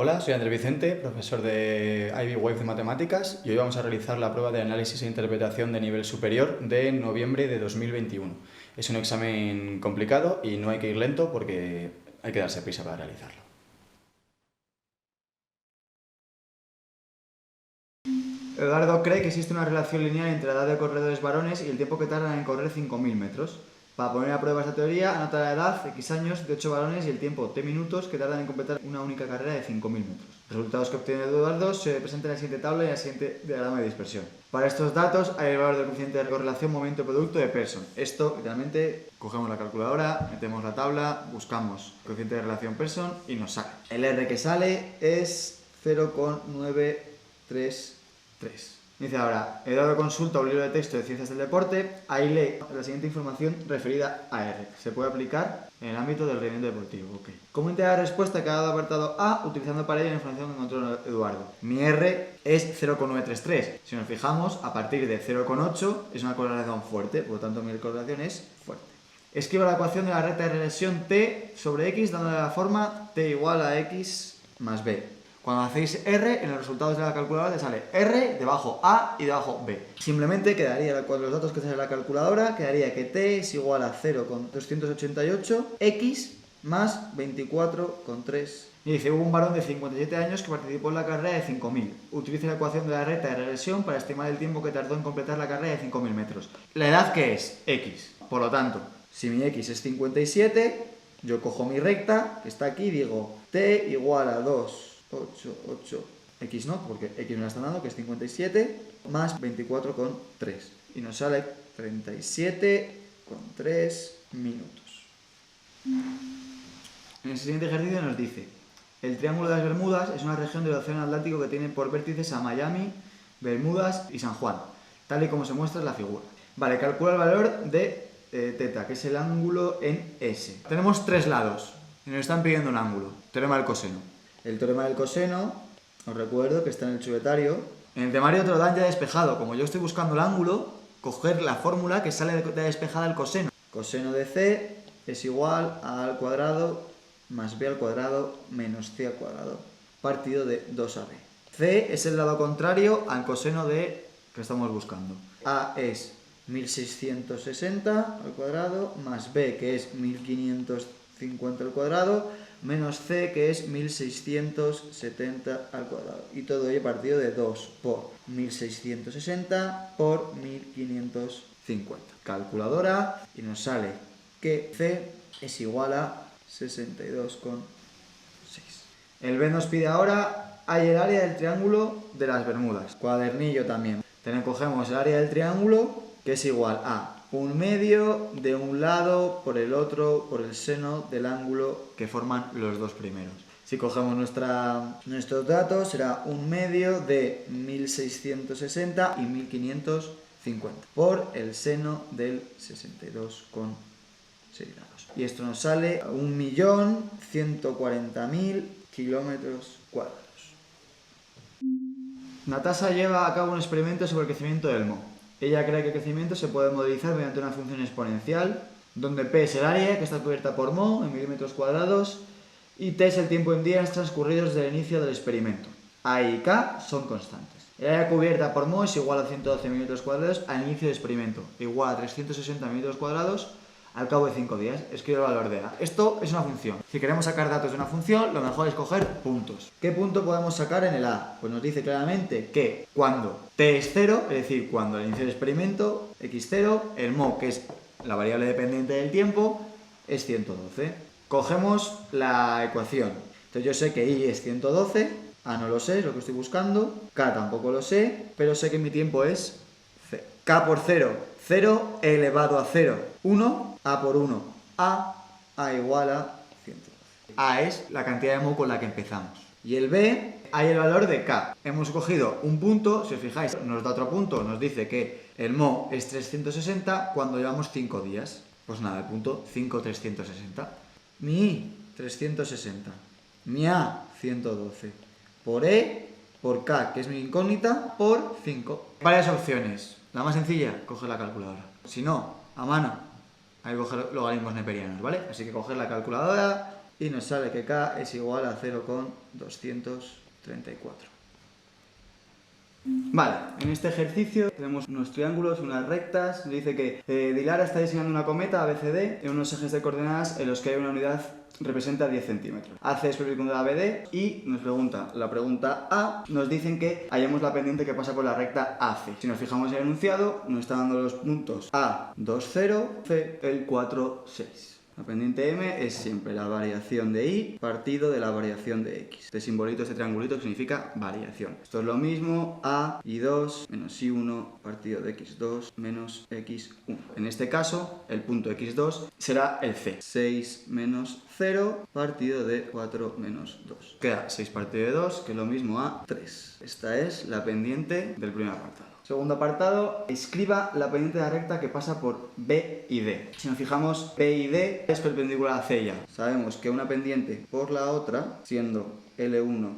Hola, soy Andrés Vicente, profesor de Ivy Wave de Matemáticas, y hoy vamos a realizar la prueba de análisis e interpretación de nivel superior de noviembre de 2021. Es un examen complicado y no hay que ir lento porque hay que darse prisa para realizarlo. Eduardo cree que existe una relación lineal entre la edad de corredores varones y el tiempo que tardan en correr 5.000 metros. Para poner a prueba esta teoría, anota la edad, x años, de 8 varones y el tiempo, t minutos, que tardan en completar una única carrera de 5.000 metros. Los resultados que obtiene Eduardo se presentan en la siguiente tabla y en el siguiente diagrama de dispersión. Para estos datos hay el valor del coeficiente de correlación momento-producto de Pearson. Esto, literalmente, cogemos la calculadora, metemos la tabla, buscamos el coeficiente de relación Pearson y nos sale. El R que sale es 0,933. Dice ahora, Eduardo consulta un libro de texto de ciencias del deporte, ahí lee la siguiente información referida a R. Se puede aplicar en el ámbito del rendimiento deportivo. Okay. ¿Cómo integra la respuesta a cada apartado A utilizando para ello la información que encontró Eduardo? Mi R es 0,933. Si nos fijamos, a partir de 0,8 es una correlación fuerte, por lo tanto mi correlación es fuerte. Escribo la ecuación de la recta de regresión t sobre x dándole la forma t igual a x más b. Cuando hacéis R, en los resultados de la calculadora te sale R, debajo A y debajo B. Simplemente quedaría, con los datos que sale en la calculadora, quedaría que T es igual a 0,288, X más 24,3. Y dice, hubo un varón de 57 años que participó en la carrera de 5.000. Utiliza la ecuación de la recta de regresión para estimar el tiempo que tardó en completar la carrera de 5.000 metros. ¿La edad qué es? X. Por lo tanto, si mi X es 57, yo cojo mi recta, que está aquí, y digo T igual a 2. 8, X no, porque X me la están dando, que es 57, más 24,3. Y nos sale 37,3 minutos. En el siguiente ejercicio nos dice, el Triángulo de las Bermudas es una región del Océano Atlántico que tiene por vértices a Miami, Bermudas y San Juan, tal y como se muestra en la figura. Vale, calcula el valor de teta, que es el ángulo en S. Tenemos tres lados y nos están pidiendo un ángulo, teorema del coseno. El teorema del coseno, os recuerdo que está en el chuletario. En el temario te lo dan ya despejado. Como yo estoy buscando el ángulo, coger la fórmula que sale de despejada el coseno. Coseno de C es igual a A al cuadrado más B al cuadrado menos C al cuadrado, partido de 2AB. C es el lado contrario al coseno de que estamos buscando. A es 1660 al cuadrado más B, que es 1550 al cuadrado, menos C, que es 1670 al cuadrado. Y todo ello partido de 2 por 1660 por 1550. Calculadora, y nos sale que C es igual a 62,6. El B nos pide ahora, hay el área del triángulo de las Bermudas. Cuadernillo también. Cogemos el área del triángulo, que es igual a un medio de un lado por el otro por el seno del ángulo que forman los dos primeros. Si cogemos nuestros datos, será un medio de 1660 y 1550 por el seno del 62,6 grados. Y esto nos sale a 1.140.000 kilómetros cuadrados. Natasha lleva a cabo un experimento sobre el crecimiento del moho. Ella cree que el crecimiento se puede modelizar mediante una función exponencial, donde P es el área que está cubierta por moho en milímetros cuadrados y T es el tiempo en días transcurridos desde el inicio del experimento. A y K son constantes. El área cubierta por moho es igual a 112 milímetros cuadrados al inicio del experimento, igual a 360 milímetros cuadrados al cabo de 5 días. Escribe el valor de A. Esto es una función. Si queremos sacar datos de una función, lo mejor es coger puntos. ¿Qué punto podemos sacar en el A? Pues nos dice claramente que cuando t es 0, es decir, cuando al inicio del experimento, x0, el moho, que es la variable dependiente del tiempo, es 112. Cogemos la ecuación. Entonces yo sé que y es 112, A no lo sé, es lo que estoy buscando, K tampoco lo sé, pero sé que mi tiempo es 0. K por 0, 0 elevado a 0, 1, A por 1, A igual a 112. A es la cantidad de moho con la que empezamos. Y el B, hay el valor de K. Hemos cogido un punto, si os fijáis, nos da otro punto, nos dice que el moho es 360 cuando llevamos 5 días. Pues nada, el punto 5,360. Mi I, 360. Mi A, 112. Por E, por K, que es mi incógnita, por 5. Varias opciones. La más sencilla, coger la calculadora. Si no, a mano, hay que coger logaritmos neperianos, ¿vale? Así que coger la calculadora Y nos sale que K es igual a 0,234. Vale, en este ejercicio tenemos unos triángulos, unas rectas. Nos dice que Dilara está diseñando una cometa ABCD en unos ejes de coordenadas en los que hay una unidad representa 10 centímetros. AC es perpendicular a BD y nos pregunta, la pregunta A, nos dicen que hallemos la pendiente que pasa por la recta AC. Si nos fijamos en el enunciado, nos está dando los puntos A, 2, 0, C, el 4, 6. La pendiente M es siempre la variación de Y partido de la variación de X. Este simbolito, este triangulito significa variación. Esto es lo mismo, A, Y2 menos Y1 partido de X2 menos X1. En este caso, el punto X2 será el C. 6 menos 0 partido de 4 menos 2. Queda 6 partido de 2, que es lo mismo a 3. Esta es la pendiente del primer apartado. Segundo apartado, escriba la pendiente de la recta que pasa por B y D. Si nos fijamos, B y D es perpendicular a C ya. Sabemos que una pendiente por la otra, siendo L1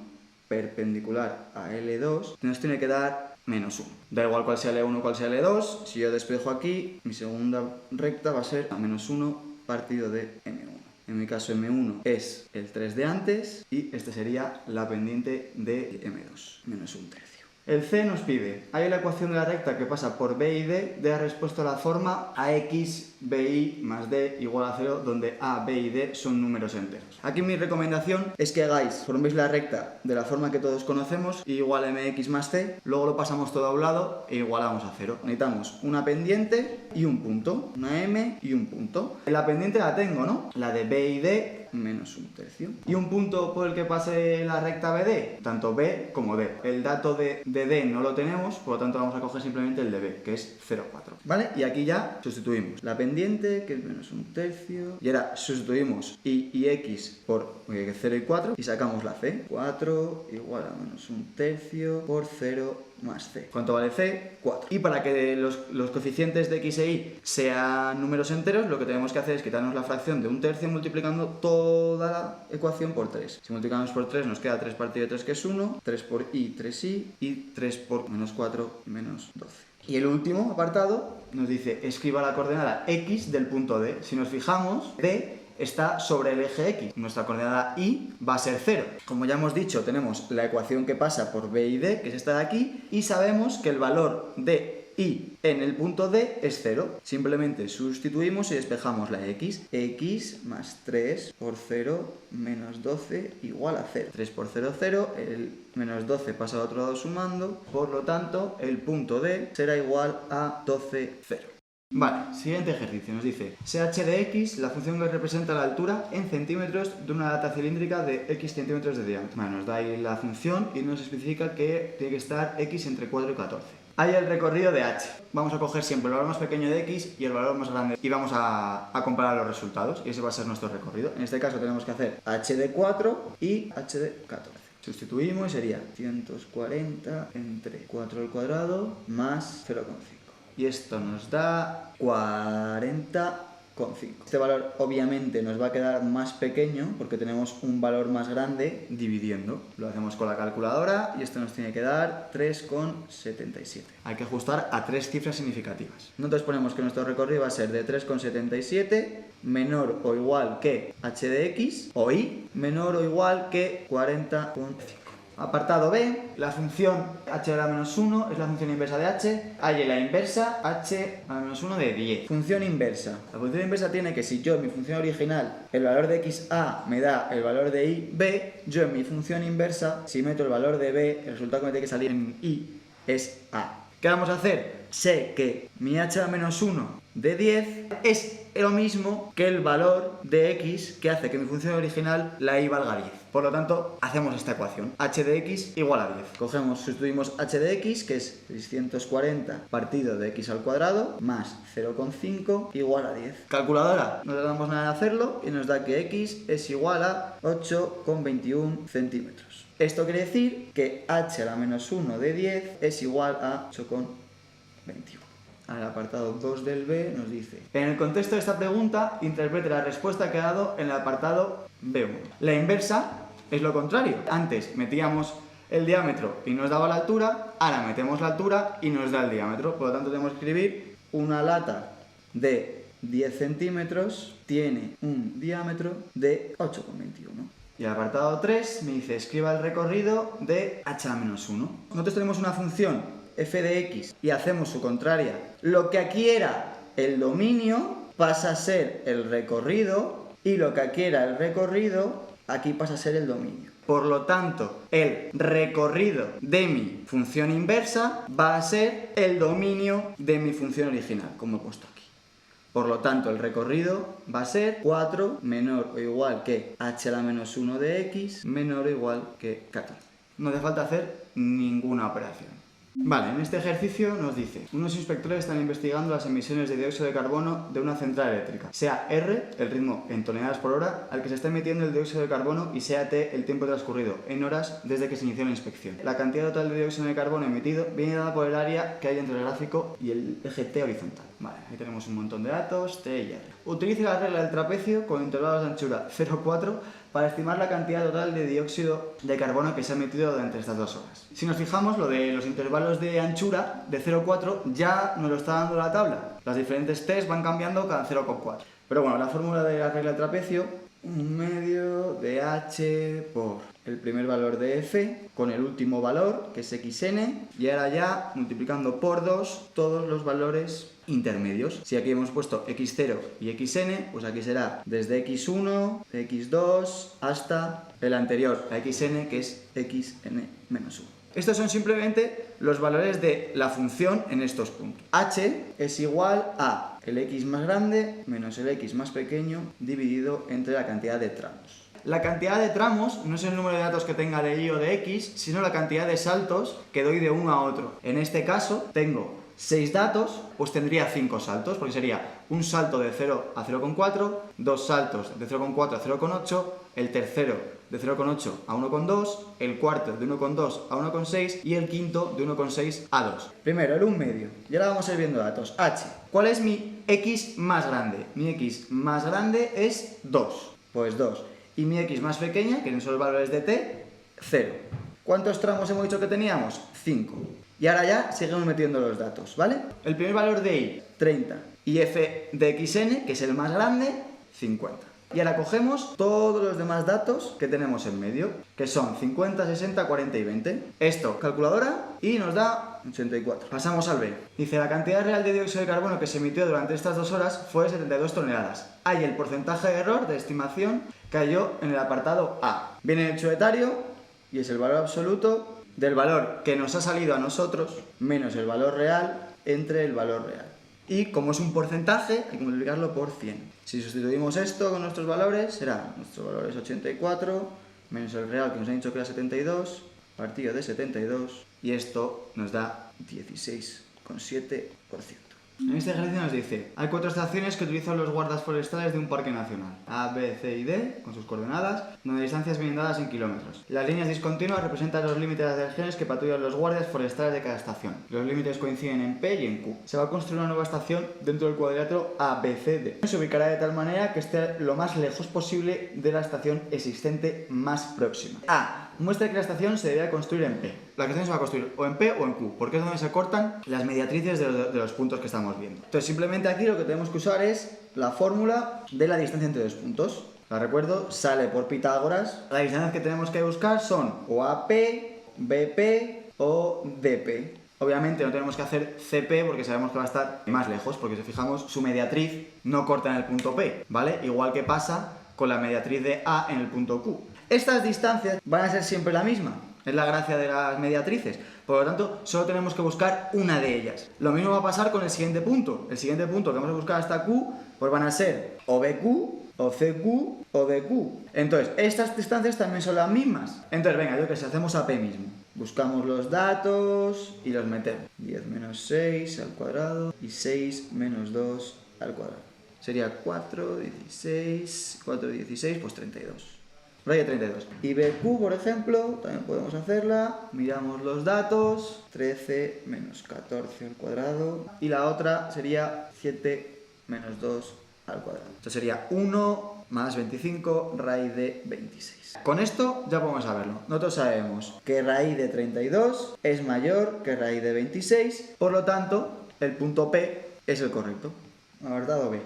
perpendicular a L2, nos tiene que dar menos 1. Da igual cuál sea L1 o cuál sea L2, si yo despejo aquí, mi segunda recta va a ser a menos 1 partido de M1. En mi caso M1 es el 3 de antes y este sería la pendiente de M2, menos 1/3. El C nos pide, hay la ecuación de la recta que pasa por B y D, de la respuesta a la forma AX, BY más D igual a 0, donde A, B y D son números enteros. Aquí mi recomendación es que forméis la recta de la forma que todos conocemos, y igual a MX más C, luego lo pasamos todo a un lado e igualamos a 0. Necesitamos una pendiente y un punto, una M y un punto. La pendiente la tengo, ¿no? La de B y D, menos 1/3. ¿Y un punto por el que pase la recta BD? Tanto B como D. El dato de D no lo tenemos, por lo tanto vamos a coger simplemente el de B, que es 0,4. ¿Vale? Y aquí ya sustituimos la pendiente, que es menos 1/3, y ahora sustituimos Y y X por 0 y 4, y sacamos la C. 4 igual a menos 1/3 por 0 más C. ¿Cuánto vale C? 4. Y para que los coeficientes de X e Y sean números enteros, lo que tenemos que hacer es quitarnos la fracción de 1/3 multiplicando toda la ecuación por 3. Si multiplicamos por 3 nos queda 3 partido de 3, que es 1, 3 por Y, 3Y, y 3 por menos 4, menos 12. Y el último apartado nos dice, escriba la coordenada X del punto D. Si nos fijamos, D está sobre el eje X. Nuestra coordenada Y va a ser 0. Como ya hemos dicho, tenemos la ecuación que pasa por B y D, que es esta de aquí, y sabemos que el valor de Y en el punto D es 0. Simplemente sustituimos y despejamos la X. X más 3 por 0 menos 12 igual a 0. 3 por 0, 0. El menos 12 pasa al otro lado sumando. Por lo tanto, el punto D será igual a 12, 0. Vale, siguiente ejercicio. Nos dice, CH de X, la función que representa la altura en centímetros de una lata cilíndrica de X centímetros de diámetro. Vale, nos da ahí la función y nos especifica que tiene que estar X entre 4 y 14. Hay el recorrido de H. Vamos a coger siempre el valor más pequeño de X y el valor más grande. Y vamos a comparar los resultados. Y ese va a ser nuestro recorrido. En este caso tenemos que hacer H de 4 y H de 14. Sustituimos y sería 140 entre 4 al cuadrado más 0,5. Y esto nos da 40,5. Este valor obviamente nos va a quedar más pequeño porque tenemos un valor más grande dividiendo. Lo hacemos con la calculadora y esto nos tiene que dar 3,77. Hay que ajustar a 3 cifras significativas. Nosotros ponemos que nuestro recorrido va a ser de 3,77 menor o igual que h de x, o y menor o igual que 40,5. Apartado B, la función h a la menos 1 es la función inversa de h, hay la inversa h a la menos 1 de 10. Función inversa. La función inversa tiene que, si yo en mi función original el valor de x a me da el valor de y b, yo en mi función inversa, si meto el valor de b, el resultado que me tiene que salir en y es a. ¿Qué vamos a hacer? Sé que mi h a la menos 1 de 10 es lo mismo que el valor de x que hace que mi función original, la y, valga 10. Por lo tanto, hacemos esta ecuación. H de x igual a 10. Sustituimos h de x, que es 640 partido de x al cuadrado, más 0,5 igual a 10. Calculadora, no tardamos nada en hacerlo y nos da que x es igual a 8,21 centímetros. Esto quiere decir que h a la menos 1 de 10 es igual a 8,21. Al apartado 2 del B nos dice, en el contexto de esta pregunta, interprete la respuesta que ha dado en el apartado B1. La inversa es lo contrario. Antes metíamos el diámetro y nos daba la altura, ahora metemos la altura y nos da el diámetro. Por lo tanto tenemos que escribir una lata de 10 centímetros tiene un diámetro de 8,21. Y el apartado 3 me dice, escriba el recorrido de h a la menos 1. Nosotros tenemos una función f de x y hacemos su contraria. Lo que aquí era el dominio pasa a ser el recorrido y lo que aquí era el recorrido, aquí pasa a ser el dominio. Por lo tanto, el recorrido de mi función inversa va a ser el dominio de mi función original, como he puesto aquí. Por lo tanto, el recorrido va a ser 4 menor o igual que h a la menos 1 de x menor o igual que 14. No hace falta hacer ninguna operación. Vale, en este ejercicio nos dice, unos inspectores están investigando las emisiones de dióxido de carbono de una central eléctrica. Sea R, el ritmo en toneladas por hora al que se está emitiendo el dióxido de carbono, y sea T, el tiempo transcurrido en horas desde que se inició la inspección. La cantidad total de dióxido de carbono emitido viene dada por el área que hay entre el gráfico y el eje T horizontal. Vale, ahí tenemos un montón de datos, T y R. Utilice la regla del trapecio con intervalos de anchura 0,4 para estimar la cantidad total de dióxido de carbono que se ha emitido durante estas 2 horas. Si nos fijamos, lo de los intervalos de anchura de 0,4 ya nos lo está dando la tabla. Las diferentes T's van cambiando cada 0,4. Pero bueno, la fórmula de la regla del trapecio, 1/2 de h por el primer valor de f con el último valor, que es xn, y ahora ya multiplicando por 2 todos los valores intermedios. Si aquí hemos puesto x0 y xn, pues aquí será desde x1, x2 hasta el anterior a xn, que es xn menos 1. Estos son simplemente los valores de la función en estos puntos. H es igual a el x más grande menos el x más pequeño dividido entre la cantidad de tramos. La cantidad de tramos no es el número de datos que tenga de y o de x, sino la cantidad de saltos que doy de uno a otro. En este caso tengo 6 datos, pues tendría 5 saltos, porque sería un salto de 0 a 0,4, 2 saltos de 0,4 a 0,8, el tercero de 0,8 a 1,2, el cuarto de 1,2 a 1,6 y el quinto de 1,6 a 2. Primero el 1/2, y ahora vamos a ir viendo datos. H, ¿cuál es mi x más grande? Mi x más grande es 2, pues 2. Y mi x más pequeña, que son los valores de t, 0. ¿Cuántos tramos hemos dicho que teníamos? 5. Y ahora ya seguimos metiendo los datos, ¿vale? El primer valor de y, 30. Y f de xn, que es el más grande, 50. Y ahora cogemos todos los demás datos que tenemos en medio, que son 50, 60, 40 y 20. Esto, calculadora, y nos da 84. Pasamos al B. Dice, la cantidad real de dióxido de carbono que se emitió durante estas 2 horas fue 72 toneladas. Hay el porcentaje de error de estimación que halló en el apartado A. Viene el chuetario y es el valor absoluto del valor que nos ha salido a nosotros menos el valor real entre el valor real. Y como es un porcentaje, hay que multiplicarlo por 100. Si sustituimos esto con nuestros valores, será nuestro valor es 84 menos el real que nos han dicho que era 72 partido de 72, y esto nos da 16,7%. En este ejercicio nos dice, hay 4 estaciones que utilizan los guardas forestales de un parque nacional, A, B, C y D, con sus coordenadas, donde distancias vienen dadas en kilómetros. Las líneas discontinuas representan los límites de las regiones que patrullan los guardias forestales de cada estación. Los límites coinciden en P y en Q. Se va a construir una nueva estación dentro del cuadrilátero A, B, C, D. Se ubicará de tal manera que esté lo más lejos posible de la estación existente más próxima. A. Muestra que la estación se debe construir en P. La estación se va a construir o en P o en Q, porque es donde se cortan las mediatrices de los puntos que estamos viendo. Entonces simplemente aquí lo que tenemos que usar es la fórmula de la distancia entre dos puntos. La recuerdo, sale por Pitágoras. Las distancias que tenemos que buscar son o AP, BP o DP. Obviamente no tenemos que hacer CP porque sabemos que va a estar más lejos, porque si fijamos su mediatriz no corta en el punto P, ¿vale? Igual que pasa con la mediatriz de A en el punto Q. Estas distancias van a ser siempre la misma, es la gracia de las mediatrices, por lo tanto solo tenemos que buscar una de ellas. Lo mismo va a pasar con el siguiente punto que vamos a buscar hasta Q, pues van a ser o BQ, o CQ, o DQ. Entonces, estas distancias también son las mismas. Entonces, venga, yo que sé, hacemos AP mismo. Buscamos los datos y los metemos. 10 menos 6 al cuadrado y 6 menos 2 al cuadrado. Sería 4, 16, pues 32. Raya 32. Y BQ, por ejemplo, también podemos hacerla. Miramos los datos. 13 menos 14 al cuadrado. Y la otra sería 7 menos 2 al cuadrado. Esto sería 1 más 25 raíz de 26. Con esto ya podemos saberlo. Nosotros sabemos que raíz de 32 es mayor que raíz de 26. Por lo tanto, el punto P es el correcto. Apartado B.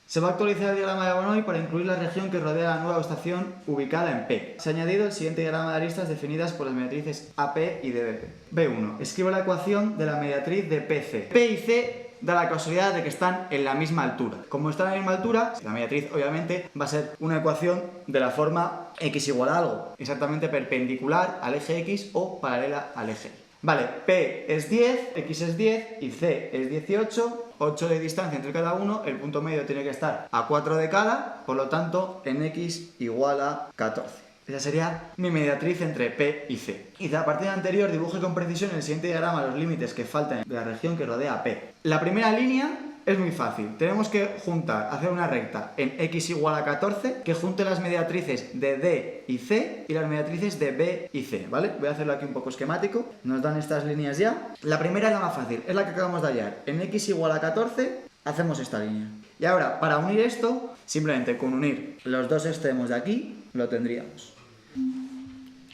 Se va a actualizar el diagrama de Voronoi para incluir la región que rodea la nueva estación ubicada en P. Se ha añadido el siguiente diagrama de aristas definidas por las mediatrices AP y DBP. B1. Escribe la ecuación de la mediatriz de PC. P y C da la casualidad de que están en la misma altura. Como están en la misma altura, la mediatriz obviamente va a ser una ecuación de la forma x igual a algo, exactamente perpendicular al eje x o paralela al eje y. Vale, P es 10, X es 10 y C es 18, 8 de distancia entre cada uno, el punto medio tiene que estar a 4 de cada, por lo tanto en X igual a 14. Esa sería mi mediatriz entre P y C. Y a partir de anterior dibuje con precisión en el siguiente diagrama los límites que faltan de la región que rodea a P. La primera línea es muy fácil, tenemos que juntar, hacer una recta en X igual a 14 que junte las mediatrices de D y C y las mediatrices de B y C, ¿vale? Voy a hacerlo aquí un poco esquemático, nos dan estas líneas ya. La primera es la más fácil, es la que acabamos de hallar. En X igual a 14 hacemos esta línea. Y ahora, para unir esto, simplemente con unir los dos extremos de aquí, lo tendríamos.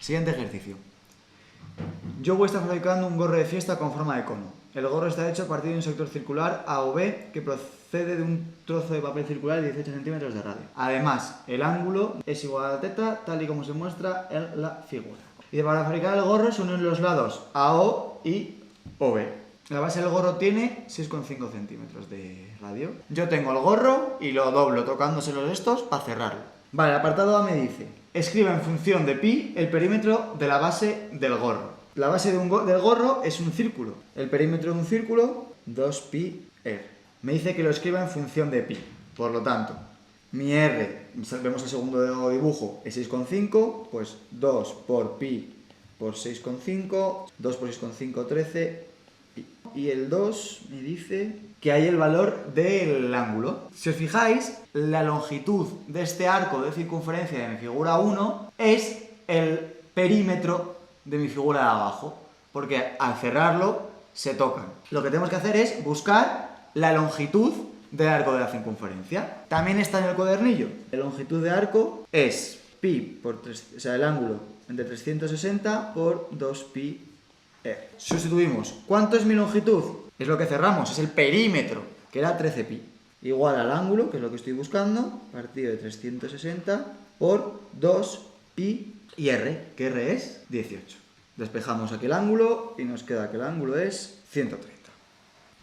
Siguiente ejercicio. Yo voy a estar fabricando un gorro de fiesta con forma de cono. El gorro está hecho a partir de un sector circular A o B que procede de un trozo de papel circular de 18 centímetros de radio. Además, el ángulo es igual a θ, tal y como se muestra en la figura. Y para fabricar el gorro se unen los lados AO y OB. La base del gorro tiene 6,5 centímetros de radio. Yo tengo el gorro y lo doblo tocándoselos estos para cerrarlo. Vale, el apartado A me dice: escriba en función de pi el perímetro de la base del gorro. La base del gorro es un círculo. El perímetro de un círculo, 2pi r. Me dice que lo escriba en función de pi. Por lo tanto, mi r, vemos el segundo dibujo, es 6,5, pues 2 por pi por 6,5, 2 por 6,5, 13, y el 2 me dice que hay el valor del ángulo. Si os fijáis, la longitud de este arco de circunferencia de mi figura 1 es el perímetro de mi figura de abajo, porque al cerrarlo se tocan. Lo que tenemos que hacer es buscar la longitud del arco de la circunferencia. También está en el cuadernillo. La longitud de arco es pi por 3, o sea, el ángulo entre 360 por 2pi r. Sustituimos. ¿Cuánto es mi longitud? Es lo que cerramos, es el perímetro, que era 13pi. Igual al ángulo, que es lo que estoy buscando, partido de 360 por 2pi y r, que r es 18. Despejamos aquí el ángulo y nos queda que el ángulo es 130.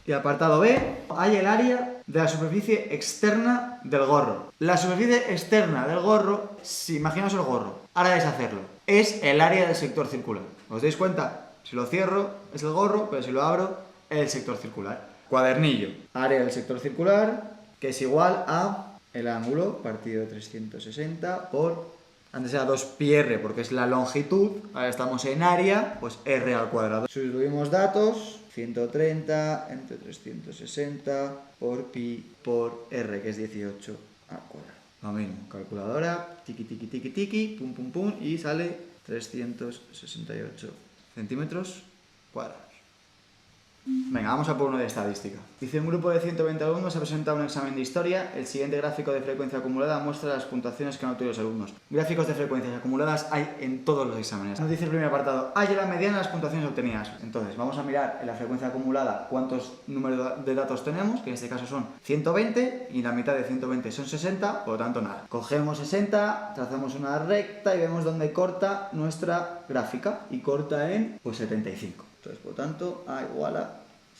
Y apartado B, hay el área de la superficie externa del gorro. La superficie externa del gorro, si imaginaos el gorro, ahora deshacerlo, es el área del sector circular. ¿Os dais cuenta? Si lo cierro es el gorro, pero si lo abro es el sector circular. Cuadernillo, área del sector circular, que es igual a el ángulo partido de 360 por, antes era 2pi r porque es la longitud, ahora estamos en área, pues r al cuadrado. Sustituimos datos, 130 entre 360 por pi por r, que es 18 al cuadrado. Lo mismo, calculadora, tiki tiki tiki tiki, pum pum pum, y sale 368 centímetros cuadrados. Venga, vamos a por uno de estadística. Dice: un grupo de 120 alumnos ha presentado un examen de historia. El siguiente gráfico de frecuencia acumulada muestra las puntuaciones que han obtenido los alumnos. Gráficos de frecuencias acumuladas hay en todos los exámenes. Nos dice el primer apartado: halla la mediana de las puntuaciones obtenidas. Entonces, vamos a mirar en la frecuencia acumulada cuántos números de datos tenemos, que en este caso son 120, y la mitad de 120 son 60, por lo tanto nada. Cogemos 60, trazamos una recta y vemos dónde corta nuestra gráfica, y corta en, pues, 75. Entonces, por tanto, A igual a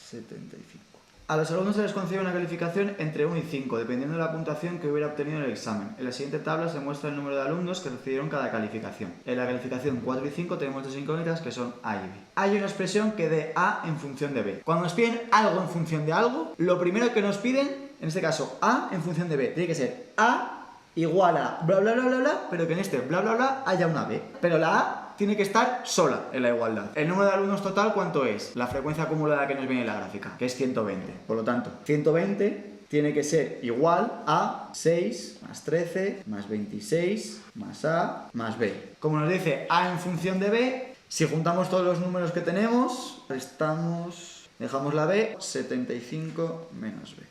75. A los alumnos se les concede una calificación entre 1 y 5, dependiendo de la puntuación que hubiera obtenido en el examen. En la siguiente tabla se muestra el número de alumnos que recibieron cada calificación. En la calificación 4 y 5 tenemos dos incógnitas que son A y B. Hay una expresión que dé A en función de B. Cuando nos piden algo en función de algo, lo primero que nos piden, en este caso A en función de B, tiene que ser A igual a bla bla bla bla bla, pero que en este bla bla bla haya una B. Pero la A tiene que estar sola en la igualdad. El número de alumnos total, ¿cuánto es? La frecuencia acumulada que nos viene en la gráfica, que es 120. Por lo tanto, 120 tiene que ser igual a 6 más 13 más 26 más A más B. Como nos dice A en función de B, si juntamos todos los números que tenemos, restamos, dejamos la B, 75 menos B.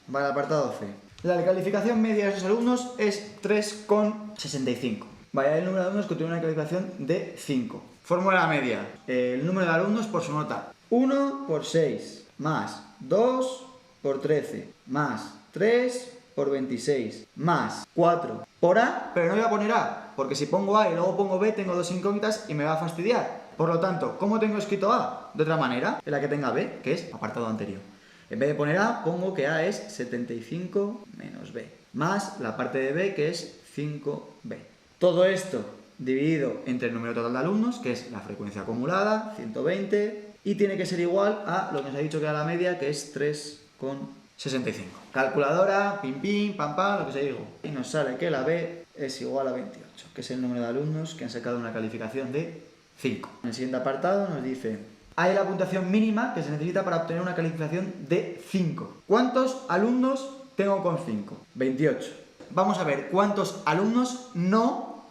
Vale, apartado C. La calificación media de esos alumnos es 3,65. Vaya, el número de alumnos que tiene una calificación de 5. Fórmula media. El número de alumnos por su nota. 1 por 6 más 2 por 13 más 3 por 26 más 4 por A, pero no voy a poner A, porque si pongo A y luego pongo B tengo dos incógnitas y me va a fastidiar. Por lo tanto, ¿cómo tengo escrito A? De otra manera, en la que tenga B, que es apartado anterior. En vez de poner A, pongo que A es 75 menos B, más la parte de B, que es 5B. Todo esto dividido entre el número total de alumnos, que es la frecuencia acumulada, 120, y tiene que ser igual a lo que nos ha dicho que era la media, que es 3,65. Calculadora, pim pim, pam pam, lo que se diga. Y nos sale que la B es igual a 28, que es el número de alumnos que han sacado una calificación de 5. En el siguiente apartado nos dice: hay la puntuación mínima que se necesita para obtener una calificación de 5. ¿Cuántos alumnos tengo con 5? 28. Vamos a ver cuántos alumnos no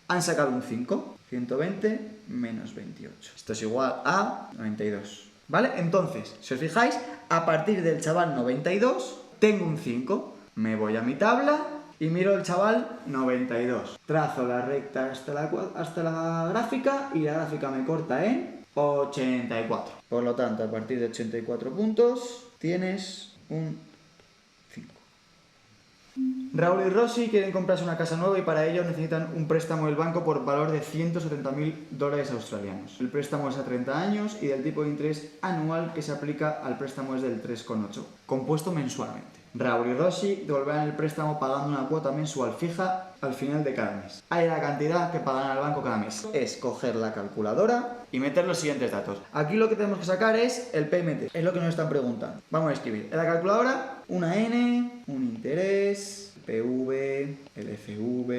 han sacado un 5. 120 menos 28. Esto es igual a 92. ¿Vale? Entonces, si os fijáis, a partir del chaval 92, tengo un 5. Me voy a mi tabla y miro el chaval 92. Trazo la recta hasta la gráfica y la gráfica me corta en 84. Por lo tanto, a partir de 84 puntos, tienes un 5. Raúl y Rosy quieren comprarse una casa nueva y para ello necesitan un préstamo del banco por valor de $170.000 australianos. El préstamo es a 30 años y el tipo de interés anual que se aplica al préstamo es del 3,8, compuesto mensualmente. Raúl y Rosy devolverán el préstamo pagando una cuota mensual fija al final de cada mes. Hay la cantidad que pagarán al banco cada mes. Es coger la calculadora y meter los siguientes datos. Aquí lo que tenemos que sacar es el PMT, es lo que nos están preguntando. Vamos a escribir en la calculadora una N, un interés, PV, el FV,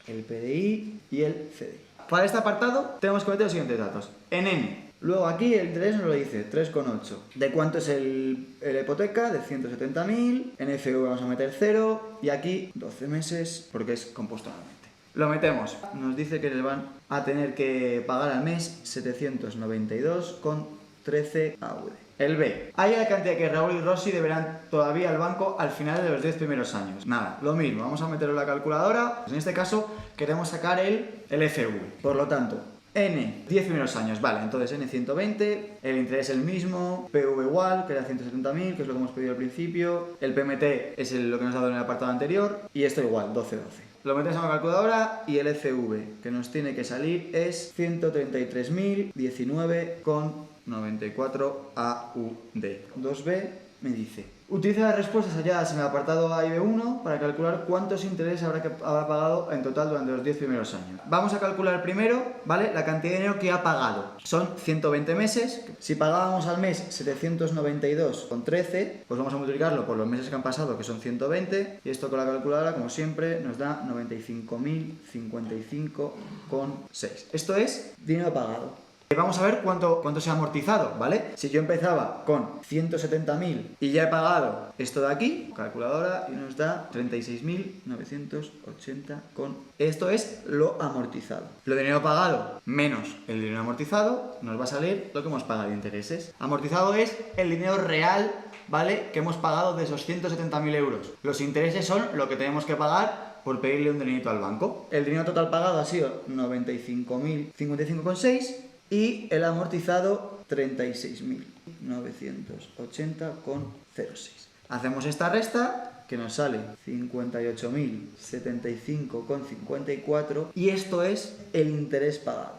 el PDI y el CDI. Para este apartado tenemos que meter los siguientes datos. En N. Luego aquí el interés nos lo dice, 3,8. ¿De cuánto es la hipoteca? De 170.000. En FV vamos a meter 0. Y aquí 12 meses porque es compuesto anualmente. Lo metemos. Nos dice que les van a tener que pagar al mes 792,13 AUD. El B. Hay la cantidad que Raúl y Rosy deberán todavía al banco al final de los 10 primeros años. Nada, lo mismo. Vamos a meterlo en la calculadora. Pues en este caso queremos sacar el FV. Por lo tanto, N, 10 primeros años, vale, entonces N 120, el interés es el mismo, PV igual, que era 170.000, que es lo que hemos pedido al principio, el PMT es lo que nos ha dado en el apartado anterior, y esto igual, 12. Lo metemos en la calculadora y el FV que nos tiene que salir es 133.019,94 AUD. 2B me dice: utiliza las respuestas halladas en el apartado A y B1 para calcular cuántos intereses habrá pagado en total durante los 10 primeros años. Vamos a calcular primero, ¿vale?, la cantidad de dinero que ha pagado. Son 120 meses. Si pagábamos al mes 792,13, pues vamos a multiplicarlo por los meses que han pasado, que son 120, y esto con la calculadora, como siempre, nos da 95.055,6. Esto es dinero pagado. Vamos a ver cuánto se ha amortizado, ¿vale? Si yo empezaba con 170.000 y ya he pagado esto de aquí, calculadora, y nos da 36.980 con... Esto es lo amortizado. Lo de dinero pagado menos el dinero amortizado nos va a salir lo que hemos pagado de intereses. Amortizado es el dinero real, ¿vale?, que hemos pagado de esos 170.000 euros. Los intereses son lo que tenemos que pagar por pedirle un dinerito al banco. El dinero total pagado ha sido 95.055,6 y el amortizado 36.980,06. Hacemos esta resta que nos sale 58.075,54 y esto es el interés pagado.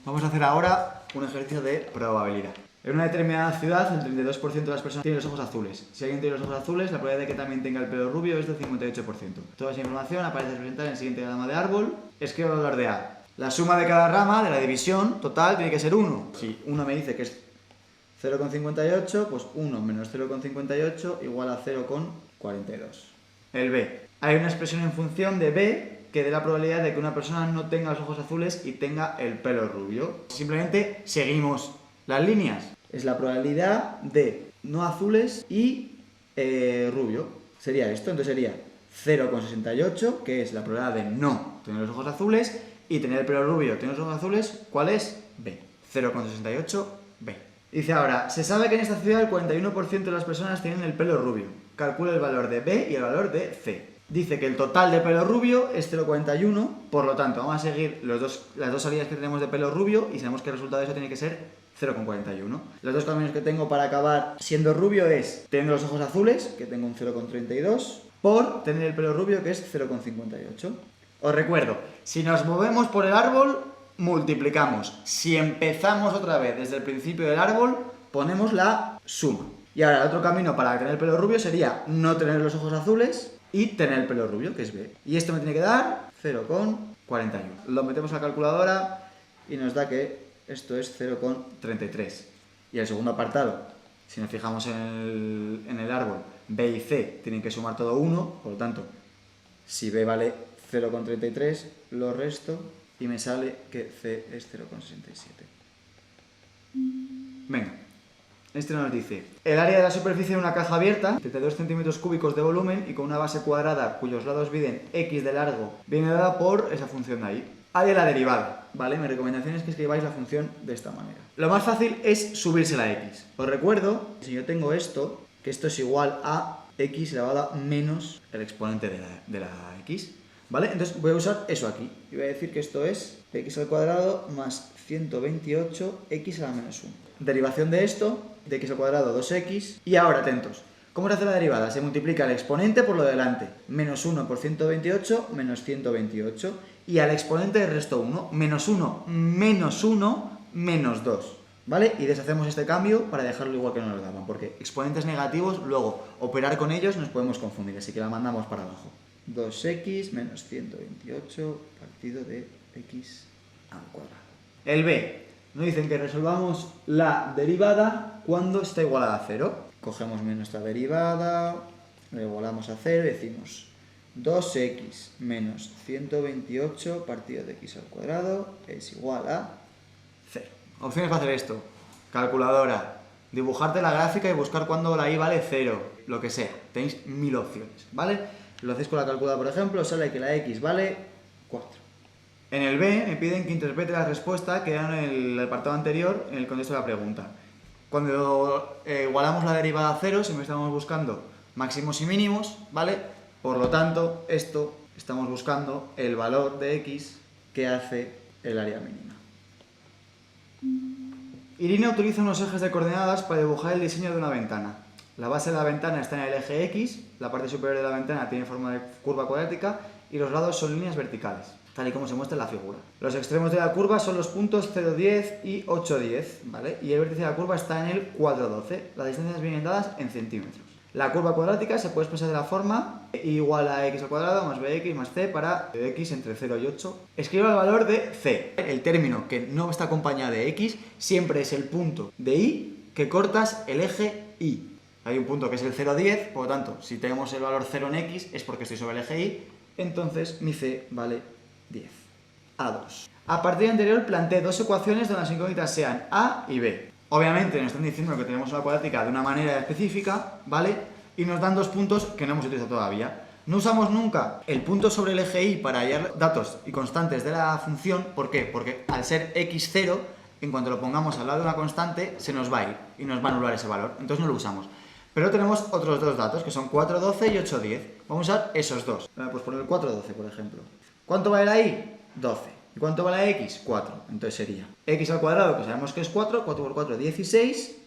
Vamos a hacer ahora un ejercicio de probabilidad. En una determinada ciudad, el 32% de las personas tienen los ojos azules. Si alguien tiene los ojos azules, la probabilidad de que también tenga el pelo rubio es del 58%. Toda esa información aparece representada en el siguiente diagrama de árbol. Escribo el valor de A. La suma de cada rama de la división total tiene que ser 1. Si 1 me dice que es 0,58, pues 1 menos 0,58 igual a 0,42. El B. Hay una expresión en función de B que dé la probabilidad de que una persona no tenga los ojos azules y tenga el pelo rubio. Simplemente seguimos las líneas. Es la probabilidad de no azules y rubio. Sería esto, entonces sería 0,68, que es la probabilidad de no tener los ojos azules, y tener el pelo rubio, tener los ojos azules, ¿cuál es? B. 0,68, B. Dice ahora, se sabe que en esta ciudad el 41% de las personas tienen el pelo rubio. Calcula el valor de B y el valor de C. Dice que el total de pelo rubio es 0,41, por lo tanto, vamos a seguir las dos salidas que tenemos de pelo rubio y sabemos que el resultado de eso tiene que ser 0,41. Los dos caminos que tengo para acabar siendo rubio es teniendo los ojos azules, que tengo un 0,32, por tener el pelo rubio, que es 0,58. Os recuerdo, si nos movemos por el árbol, multiplicamos. Si empezamos otra vez desde el principio del árbol, ponemos la suma. Y ahora el otro camino para tener el pelo rubio sería no tener los ojos azules y tener el pelo rubio, que es B. Y esto me tiene que dar 0,41. Lo metemos a la calculadora y nos da que esto es 0,33. Y el segundo apartado, si nos fijamos en el árbol, B y C tienen que sumar todo 1, por lo tanto, si B vale 0,33, lo resto y me sale que C es 0,67. Venga, este nos dice, el área de la superficie de una caja abierta, 32 centímetros cúbicos de volumen y con una base cuadrada cuyos lados miden x de largo, viene dada por esa función de ahí. Área de la derivada, ¿vale? Mi recomendación es que escribáis la función de esta manera. Lo más fácil es subirse la x. Os recuerdo, si yo tengo esto, que esto es igual a x elevado a menos el exponente de la x, ¿vale? Entonces voy a usar eso aquí. Y voy a decir que esto es x al cuadrado más 128x a la menos 1. Derivación de esto, de x al cuadrado 2x. Y ahora, atentos. ¿Cómo se hace la derivada? Se multiplica el exponente por lo de delante. Menos 1 por 128, menos 128. Y al exponente le resto 1. Menos 1, menos 1, menos 2. ¿Vale? Y deshacemos este cambio para dejarlo igual que nos lo daban. Porque exponentes negativos, luego operar con ellos nos podemos confundir. Así que la mandamos para abajo. 2x menos 128 partido de x al cuadrado. El b. Nos dicen que resolvamos la derivada cuando está igualada a 0. Cogemos nuestra derivada, la igualamos a 0 y decimos 2x menos 128 partido de x al cuadrado es igual a 0. Opciones para hacer esto. Calculadora. Dibujarte la gráfica y buscar cuando la y vale 0. Lo que sea. Tenéis 1000 opciones, ¿vale? Lo hacéis con la calculadora, por ejemplo, sale que la x vale 4. En el B me piden que interprete la respuesta que era en el apartado anterior en el contexto de la pregunta. Cuando igualamos la derivada a 0, siempre estamos buscando máximos y mínimos, ¿vale? Por lo tanto, esto estamos buscando el valor de x que hace el área mínima. Irina utiliza unos ejes de coordenadas para dibujar el diseño de una ventana. La base de la ventana está en el eje X, la parte superior de la ventana tiene forma de curva cuadrática y los lados son líneas verticales, tal y como se muestra en la figura. Los extremos de la curva son los puntos 0,10 y 8,10, ¿vale? Y el vértice de la curva está en el cuadro 12. Las distancias vienen dadas en centímetros. La curva cuadrática se puede expresar de la forma y igual a x al cuadrado más bx más c para x entre 0 y 8. Escribo el valor de c. El término que no está acompañado de x siempre es el punto de y que cortas el eje y. Hay un punto que es el 0,10, por lo tanto, si tenemos el valor 0 en x es porque estoy sobre el eje y, entonces mi c vale 10. A2. A partir de anterior planteé dos ecuaciones donde las incógnitas sean a y b. Obviamente nos están diciendo que tenemos una cuadrática de una manera específica, ¿vale? Y nos dan dos puntos que no hemos utilizado todavía. No usamos nunca el punto sobre el eje y para hallar datos y constantes de la función. ¿Por qué? Porque al ser x0, en cuanto lo pongamos al lado de una constante, se nos va a ir y nos va a anular ese valor. Entonces no lo usamos. Pero tenemos otros dos datos, que son 4,12 y 8,10. Vamos a usar esos dos. Pues poner el 4,12, por ejemplo. ¿Cuánto vale la y? 12. ¿Y cuánto vale la x? 4. Entonces sería x al cuadrado, que sabemos que es 4, 4 por 4, 16,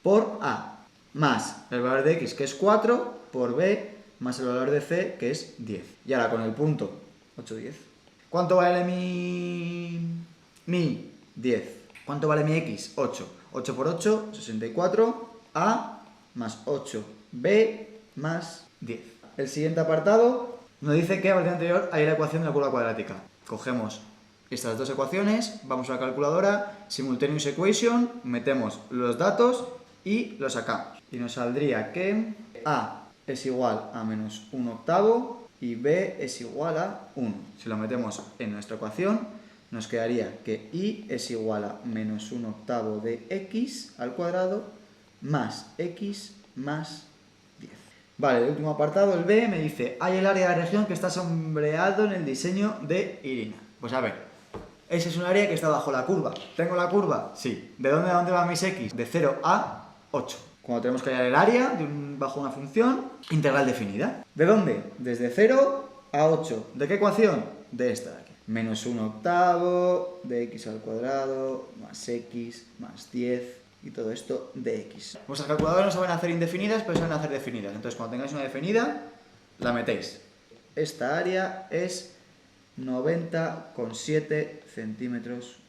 por a, más el valor de x, que es 4, por b, más el valor de c, que es 10. Y ahora con el punto, 8, 10. ¿Cuánto vale mi 10? ¿Cuánto vale mi x? 8. 8 por 8, 64, a más 8, b más 10. El siguiente apartado nos dice que a partir anterior hay la ecuación de la curva cuadrática. Cogemos estas dos ecuaciones, vamos a la calculadora, simultaneous equation, metemos los datos y los sacamos. Y nos saldría que a es igual a menos 1/8 y b es igual a 1. Si lo metemos en nuestra ecuación, nos quedaría que y es igual a menos 1/8 de x al cuadrado más x más 10. Vale, el último apartado, el B, me dice, hay el área de la región que está sombreado en el diseño de Irina. Pues a ver, ese es un área que está bajo la curva. ¿Tengo la curva? Sí. ¿De dónde a dónde van mis x? De 0 a 8. Cuando tenemos que hallar el área bajo una función integral definida. ¿De dónde? Desde 0 a 8. ¿De qué ecuación? De esta de aquí. Menos 1/8 de x al cuadrado más x más 10 y todo esto de x. Vuestras calculadoras no saben hacer indefinidas, pero saben hacer definidas. Entonces, cuando tengáis una definida, la metéis. Esta área es 90,7 centímetros